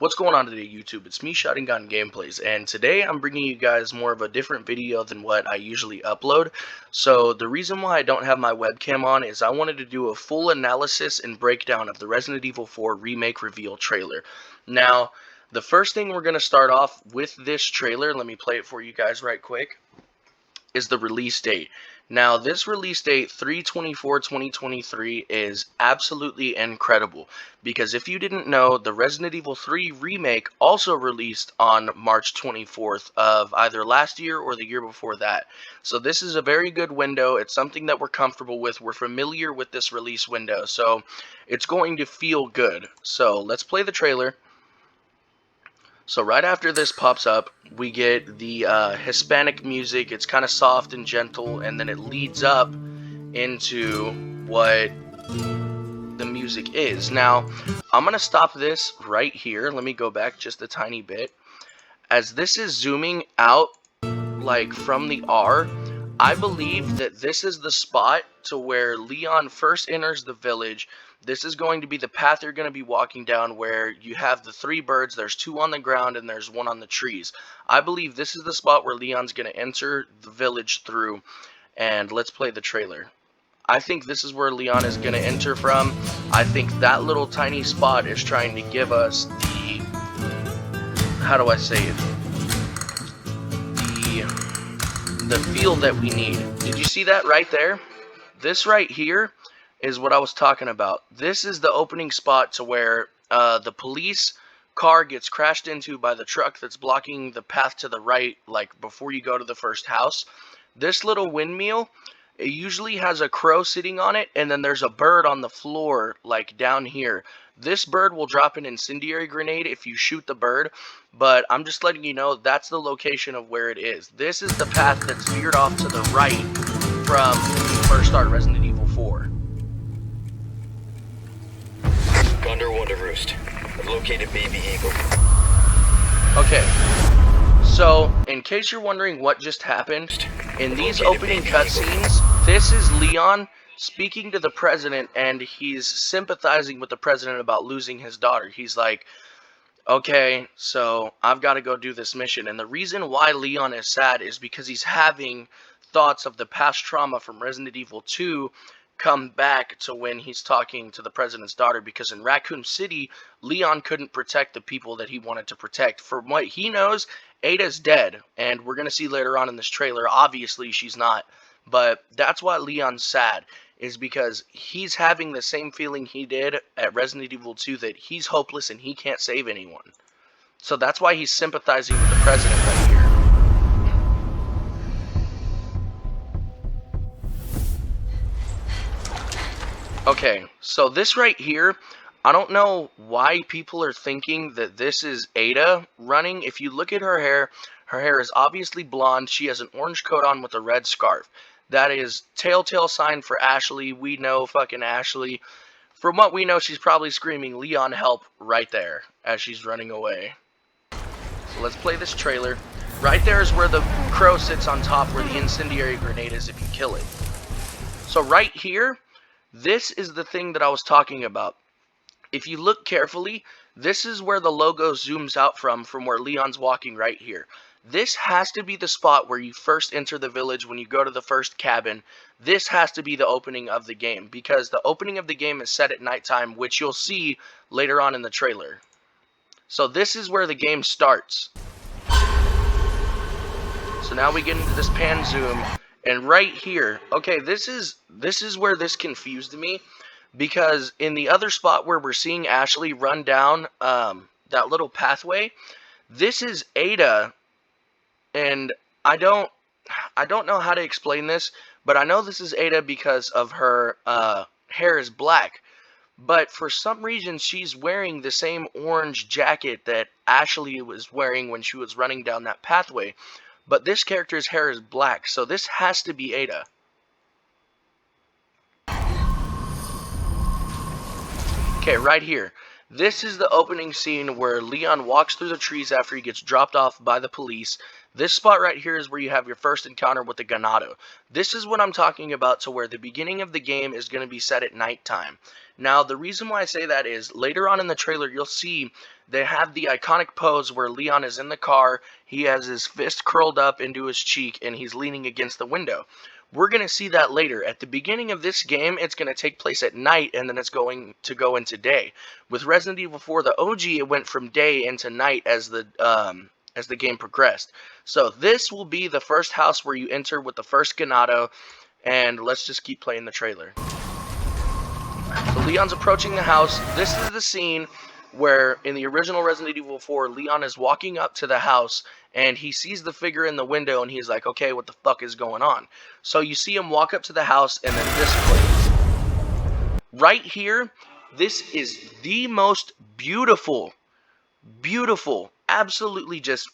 What's going on today, YouTube? It's me, Shot and Gun Gameplays, and today I'm bringing you guys more of a different video than what I usually upload. So the reason why I don't have my webcam on is I wanted to do a full analysis and breakdown of the Resident Evil 4 Remake reveal trailer. Now, the first thing we're going to start off with this trailer, let me play it for you guys right quick, is the release date. Now, this release date, 3/24/2023, is absolutely incredible, because if you didn't know, the Resident Evil 3 Remake also released on March 24th of either last year or the year before that. So this is a very good window. It's something that we're comfortable with. We're familiar with this release window, so it's going to feel good. So let's play the trailer. So right after this pops up, we get the Hispanic music. It's kind of soft and gentle, and then it leads up into what the music is. Now, I'm going to stop this right here. Let me go back just a tiny bit. As this is zooming out, like from the R, I believe that this is the spot to where Leon first enters the village. This is going to be the path you're going to be walking down, where you have the three birds. There's two on the ground and there's one on the trees. I believe this is the spot where Leon's going to enter the village through. And let's play the trailer. I think this is where Leon is going to enter from. I think that little tiny spot is trying to give us the, how do I say it, the feel that we need. Did you see that right there? This right here is what I was talking about. This is the opening spot to where the police car gets crashed into by the truck that's blocking the path to the right, like before you go to the first house. This little windmill, it usually has a crow sitting on it, and then there's a bird on the floor, like down here. This bird will drop an incendiary grenade if you shoot the bird, but I'm just letting you know that's the location of where it is. This is the path that's veered off to the right from when you first start Resident Evil 4. Condor 1 to Roost. I've located Baby Eagle. Okay, so in case you're wondering what just happened, in these opening cutscenes, this is Leon speaking to the president, and he's sympathizing with the president about losing his daughter. He's like, okay, so I've got to go do this mission. And the reason why Leon is sad is because he's having thoughts of the past trauma from Resident Evil 2 come back to when he's talking to the president's daughter, because in Raccoon City, Leon couldn't protect the people that he wanted to protect. From what he knows, Ada's dead, and we're going to see later on in this trailer, obviously she's not. But that's why Leon's sad, is because he's having the same feeling he did at Resident Evil 2, that he's hopeless and he can't save anyone. So that's why he's sympathizing with the president right here. Okay, so this right here, I don't know why people are thinking that this is Ada running. If you look at her hair is obviously blonde. She has an orange coat on with a red scarf. That is telltale sign for Ashley. We know fucking Ashley. From what we know, she's probably screaming Leon help right there as she's running away. So let's play this trailer. Right there is where the crow sits on top, where the incendiary grenade is if you kill it. So right here, this is the thing that I was talking about. If you look carefully, this is where the logo zooms out from where Leon's walking right here. This has to be the spot where you first enter the village when you go to the first cabin. This has to be the opening of the game, because the opening of the game is set at nighttime, which you'll see later on in the trailer. So this is where the game starts. So now we get into this pan zoom, and right here, okay, this is where this confused me, because in the other spot where we're seeing Ashley run down that little pathway, this is Ada. And I don't know how to explain this, but I know this is Ada because of her hair is black. But for some reason, she's wearing the same orange jacket that Ashley was wearing when she was running down that pathway. But this character's hair is black, so this has to be Ada. Okay, right here. This is the opening scene where Leon walks through the trees after he gets dropped off by the police. This spot right here is where you have your first encounter with the Ganado. This is what I'm talking about, to where the beginning of the game is going to be set at nighttime. Now, the reason why I say that is later on in the trailer, you'll see they have the iconic pose where Leon is in the car, he has his fist curled up into his cheek, and he's leaning against the window. We're going to see that later. At the beginning of this game, it's going to take place at night, and then it's going to go into day. With Resident Evil 4, the OG, it went from day into night as the game progressed. So this will be the first house where you enter with the first Ganado, and let's just keep playing the trailer. So Leon's approaching the house. This is the scene where in the original Resident Evil 4, Leon is walking up to the house and he sees the figure in the window and he's like, okay, what the fuck is going on? So you see him walk up to the house and then this plays. Right here, this is the most beautiful, absolutely just,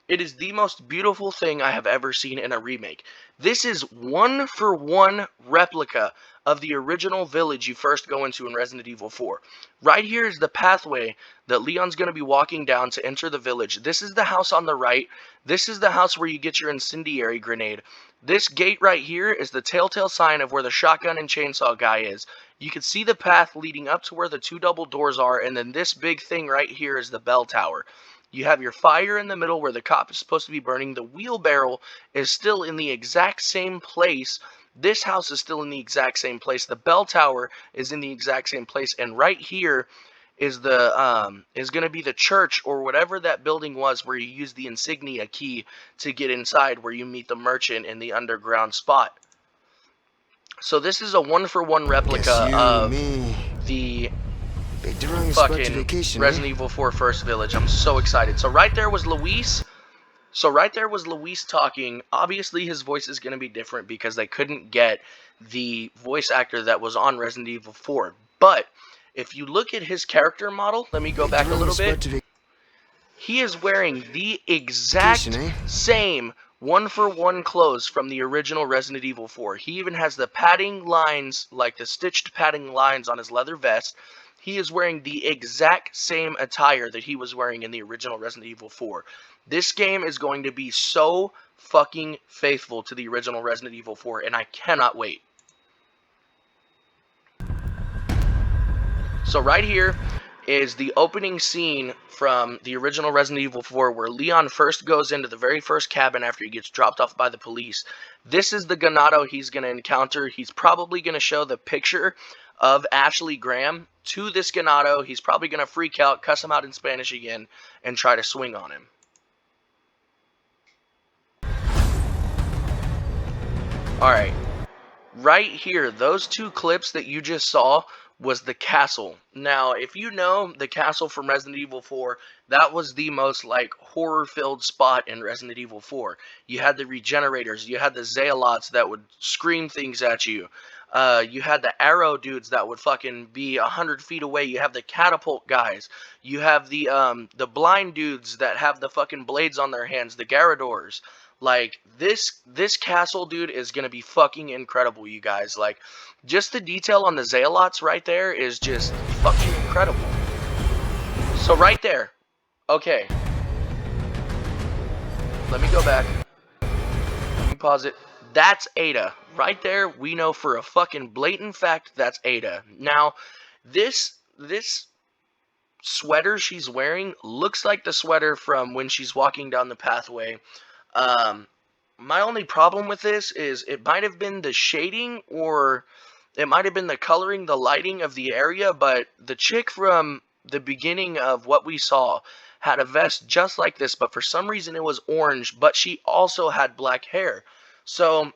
it is the most beautiful thing I have ever seen in a remake. This is 1-for-1 replica of the original village you first go into in Resident Evil 4. Right here is the pathway that Leon's going to be walking down to enter the village. This is the house on the right. This is the house where you get your incendiary grenade. This gate right here is the telltale sign of where the shotgun and chainsaw guy is. You can see the path leading up to where the 2 double doors are, and then this big thing right here is the bell tower. You have your fire in the middle where the cop is supposed to be burning. The wheelbarrow is still in the exact same place. This house is still in the exact same place. The bell tower is in the exact same place. And right here is the is going to be the church or whatever that building was where you use the insignia key to get inside, where you meet the merchant in the underground spot. So this is a 1-for-1 replica of the fucking Resident Evil 4 First Village. I'm so excited. So right there was Luis. Talking. Obviously his voice is going to be different because they couldn't get the voice actor that was on Resident Evil 4. But if you look at his character model, let me go back a little bit. He is wearing the exact same 1-for-1 clothes from the original Resident Evil 4. He even has the padding lines, like the stitched padding lines on his leather vest. He is wearing the exact same attire that he was wearing in the original Resident Evil 4. This game is going to be so fucking faithful to the original Resident Evil 4, and I cannot wait. So right here is the opening scene from the original Resident Evil 4 where Leon first goes into the very first cabin after he gets dropped off by the police. This is the Ganado he's going to encounter. He's probably going to show the picture of Ashley Graham to this Ganado. He's probably going to freak out, cuss him out in Spanish again, and try to swing on him. Alright, right here, those 2 clips that you just saw was the castle. Now, if you know the castle from Resident Evil 4, that was the most, like, horror-filled spot in Resident Evil 4. You had the regenerators, you had the zealots that would scream things at you. You had the arrow dudes that would fucking be 100 feet away. You have the catapult guys. You have the blind dudes that have the fucking blades on their hands, the Garradors. Like, this castle, dude, is gonna be fucking incredible, you guys. Like, just the detail on the zealots right there is just fucking incredible. So right there, okay. Let me go back. Let me pause it. That's Ada. Right there, we know for a fucking blatant fact that's Ada. Now, this sweater she's wearing looks like the sweater from when she's walking down the pathway. My only problem with this is it might have been the shading, or it might have been the coloring, the lighting of the area, but the chick from the beginning of what we saw had a vest just like this, but for some reason it was orange, but she also had black hair. So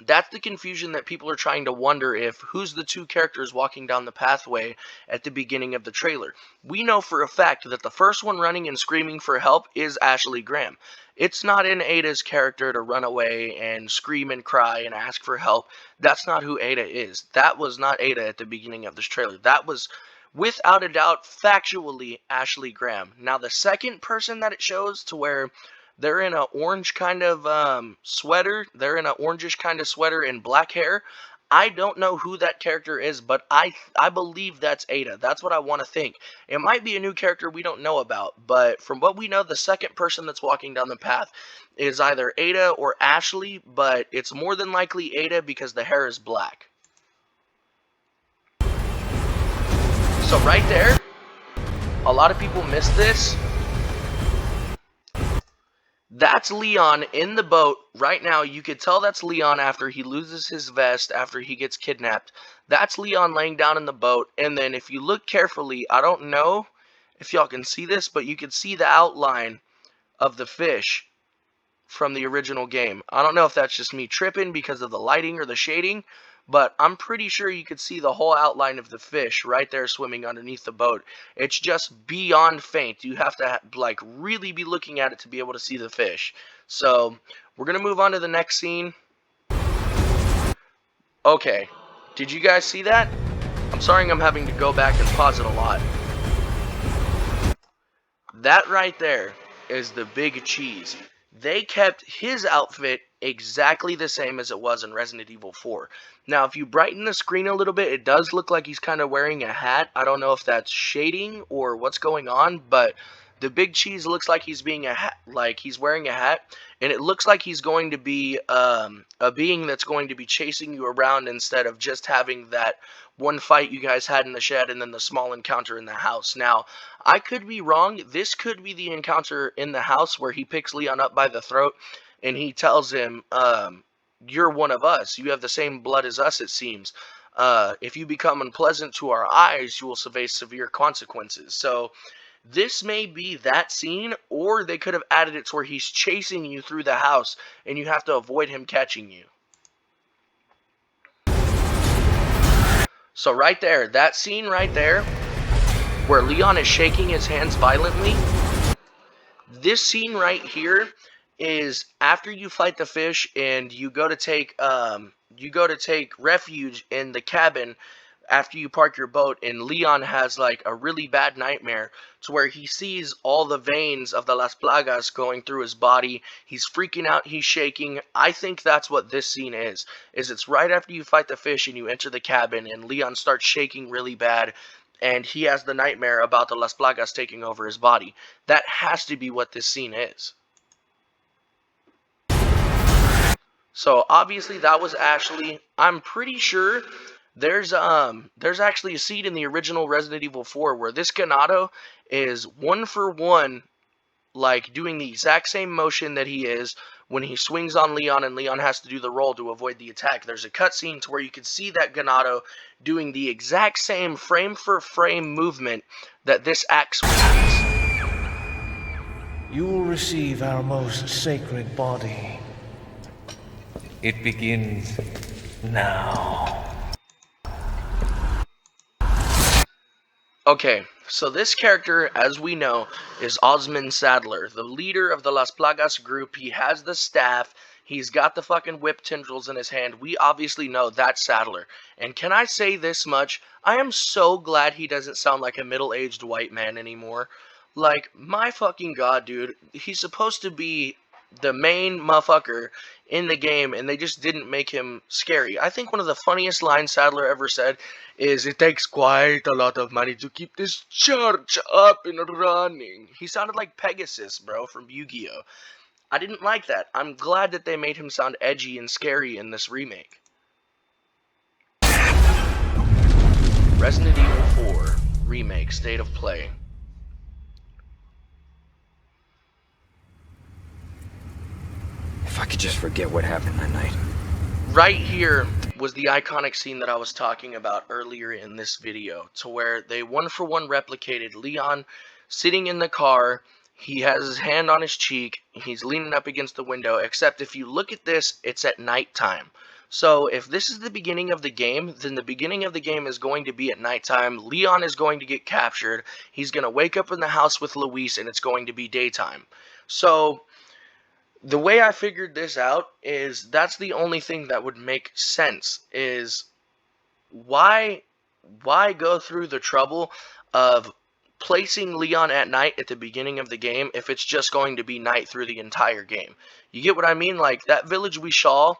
that's the confusion that people are trying to wonder if who's the 2 characters walking down the pathway at the beginning of the trailer. We know for a fact that the first one running and screaming for help is Ashley Graham. It's not in Ada's character to run away and scream and cry and ask for help. That's not who Ada is. That was not Ada at the beginning of this trailer. That was, without a doubt, factually Ashley Graham. Now, the second person that it shows to where they're in an orange kind of sweater. They're in an orangish kind of sweater and black hair. I don't know who that character is, but I believe that's Ada. That's what I want to think. It might be a new character we don't know about, but from what we know, the second person that's walking down the path is either Ada or Ashley, but it's more than likely Ada because the hair is black. So right there, a lot of people miss this. That's Leon in the boat right now. You could tell that's Leon after he loses his vest, after he gets kidnapped. That's Leon laying down in the boat. And then if you look carefully, I don't know if y'all can see this, but you can see the outline of the fish from the original game. I don't know if that's just me tripping because of the lighting or the shading, but I'm pretty sure you could see the whole outline of the fish right there swimming underneath the boat. It's just beyond faint. You have to like really be looking at it to be able to see the fish. So we're gonna move on to the next scene. Okay, did you guys see that? I'm sorry I'm having to go back and pause it a lot. That right there is the big cheese. They kept his outfit exactly the same as it was in Resident Evil 4. Now, if you brighten the screen a little bit, it does look like he's kind of wearing a hat. I don't know if that's shading or what's going on, but the big cheese looks like he's being he's wearing a hat, and it looks like he's going to be a being that's going to be chasing you around instead of just having that one fight you guys had in the shed and then the small encounter in the house. Now, I could be wrong. This could be the encounter in the house where he picks Leon up by the throat and he tells him, you're one of us. You have the same blood as us, it seems. If you become unpleasant to our eyes, you will face severe consequences. So this may be that scene, or they could have added it to where he's chasing you through the house and you have to avoid him catching you. So right there, that scene right there, where Leon is shaking his hands violently, this scene right here is after you fight the fish and you go to take refuge in the cabin after you park your boat, and Leon has like a really bad nightmare to where he sees all the veins of the Las Plagas going through his body. He's freaking out, he's shaking. I think that's what this scene is it's right after you fight the fish and you enter the cabin and Leon starts shaking really bad and he has the nightmare about the Las Plagas taking over his body. That has to be what this scene is. So obviously that was Ashley. I'm pretty sure there's actually a scene in the original Resident Evil 4 where this Ganado is one for one, like doing the exact same motion that he is when he swings on Leon and Leon has to do the roll to avoid the attack. There's a cutscene to where you can see that Ganado doing the exact same frame for frame movement that this axe uses. You will receive our most sacred body. It begins now. Okay, so this character, as we know, is Osmond Sadler, the leader of the Las Plagas group. He has the staff. He's got the fucking whip tendrils in his hand. We obviously know that's Sadler. And can I say this much? I am so glad he doesn't sound like a middle-aged white man anymore. Like, my fucking god, dude. He's supposed to be the main motherfucker in the game, and they just didn't make him scary. I think one of the funniest lines Sadler ever said is, "It takes quite a lot of money to keep this church up and running." He sounded like Pegasus, bro, from Yu-Gi-Oh! I didn't like that. I'm glad that they made him sound edgy and scary in this remake. Resident Evil 4 Remake State of Play. If I could just forget what happened that night. Right here was the iconic scene that I was talking about earlier in this video, to where they one for one replicated Leon sitting in the car. He has his hand on his cheek, he's leaning up against the window, except if you look at this, it's at nighttime. So if this is the beginning of the game, then the beginning of the game is going to be at nighttime. Leon is going to get captured, he's going to wake up in the house with Luis, and it's going to be daytime. So the way I figured this out is that's the only thing that would make sense, is why go through the trouble of placing Leon at night at the beginning of the game if it's just going to be night through the entire game? You get what I mean? Like, that village we saw,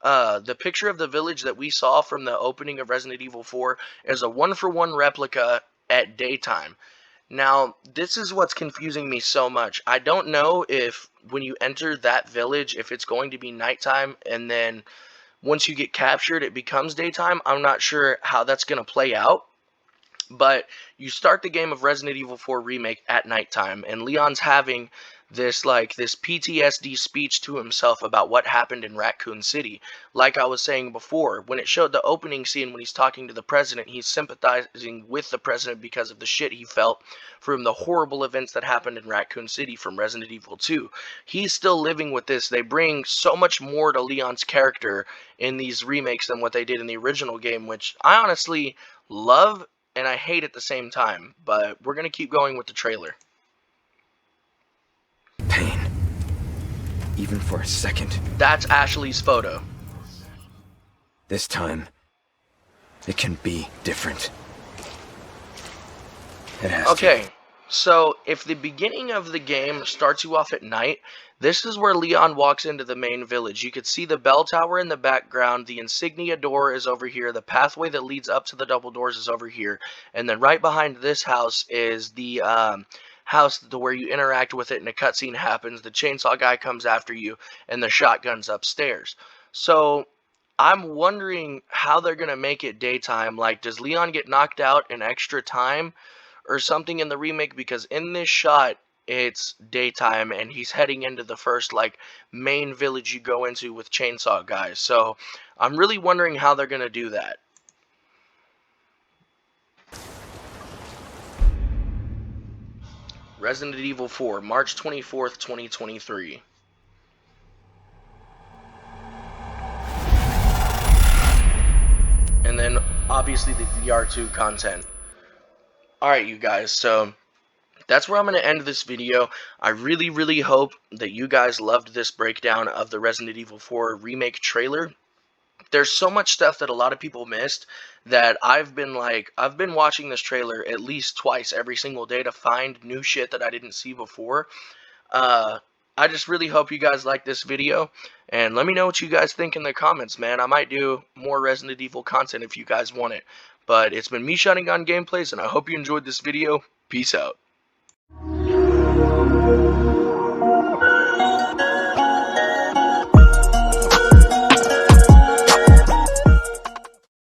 the picture of the village that we saw from the opening of Resident Evil 4 is a one-for-one replica at daytime. Now, this is what's confusing me so much. I don't know if when you enter that village, if it's going to be nighttime, and then once you get captured, it becomes daytime. I'm not sure how that's going to play out. But you start the game of Resident Evil 4 Remake at nighttime, and Leon's having this PTSD speech to himself about what happened in Raccoon City. Like I was saying before, when it showed the opening scene when he's talking to the president, he's sympathizing with the president because of the shit he felt from the horrible events that happened in Raccoon City from Resident Evil 2. He's still living with this. They bring so much more to Leon's character in these remakes than what they did in the original game, which I honestly love and I hate at the same time, but we're going to keep going with the trailer. Pain. Even for a second. That's Ashley's photo. This time, it can be different. It has Okay, so if the beginning of the game starts you off at night, this is where Leon walks into the main village. You could see the bell tower in the background, the insignia door is over here, the pathway that leads up to the double doors is over here, and then right behind this house is the house to where you interact with it and a cutscene happens, the chainsaw guy comes after you, and the shotgun's upstairs. So I'm wondering how they're going to make it daytime. Like, does Leon get knocked out in extra time or something in the remake? Because in this shot it's daytime and he's heading into the first like main village you go into with chainsaw guys. So I'm really wondering how they're gonna do that. Resident Evil 4, March 24th, 2023. And then obviously the VR2 content. Alright you guys, so that's where I'm going to end this video. I really hope that you guys loved this breakdown of the Resident Evil 4 Remake trailer. There's so much stuff that a lot of people missed that I've been watching this trailer at least twice every single day to find new shit that I didn't see before. I just really hope you guys like this video, and let me know what you guys think in the comments, man. I might do more Resident Evil content if you guys want it. But it's been me, Shutting On Gameplays, and I hope you enjoyed this video. Peace out.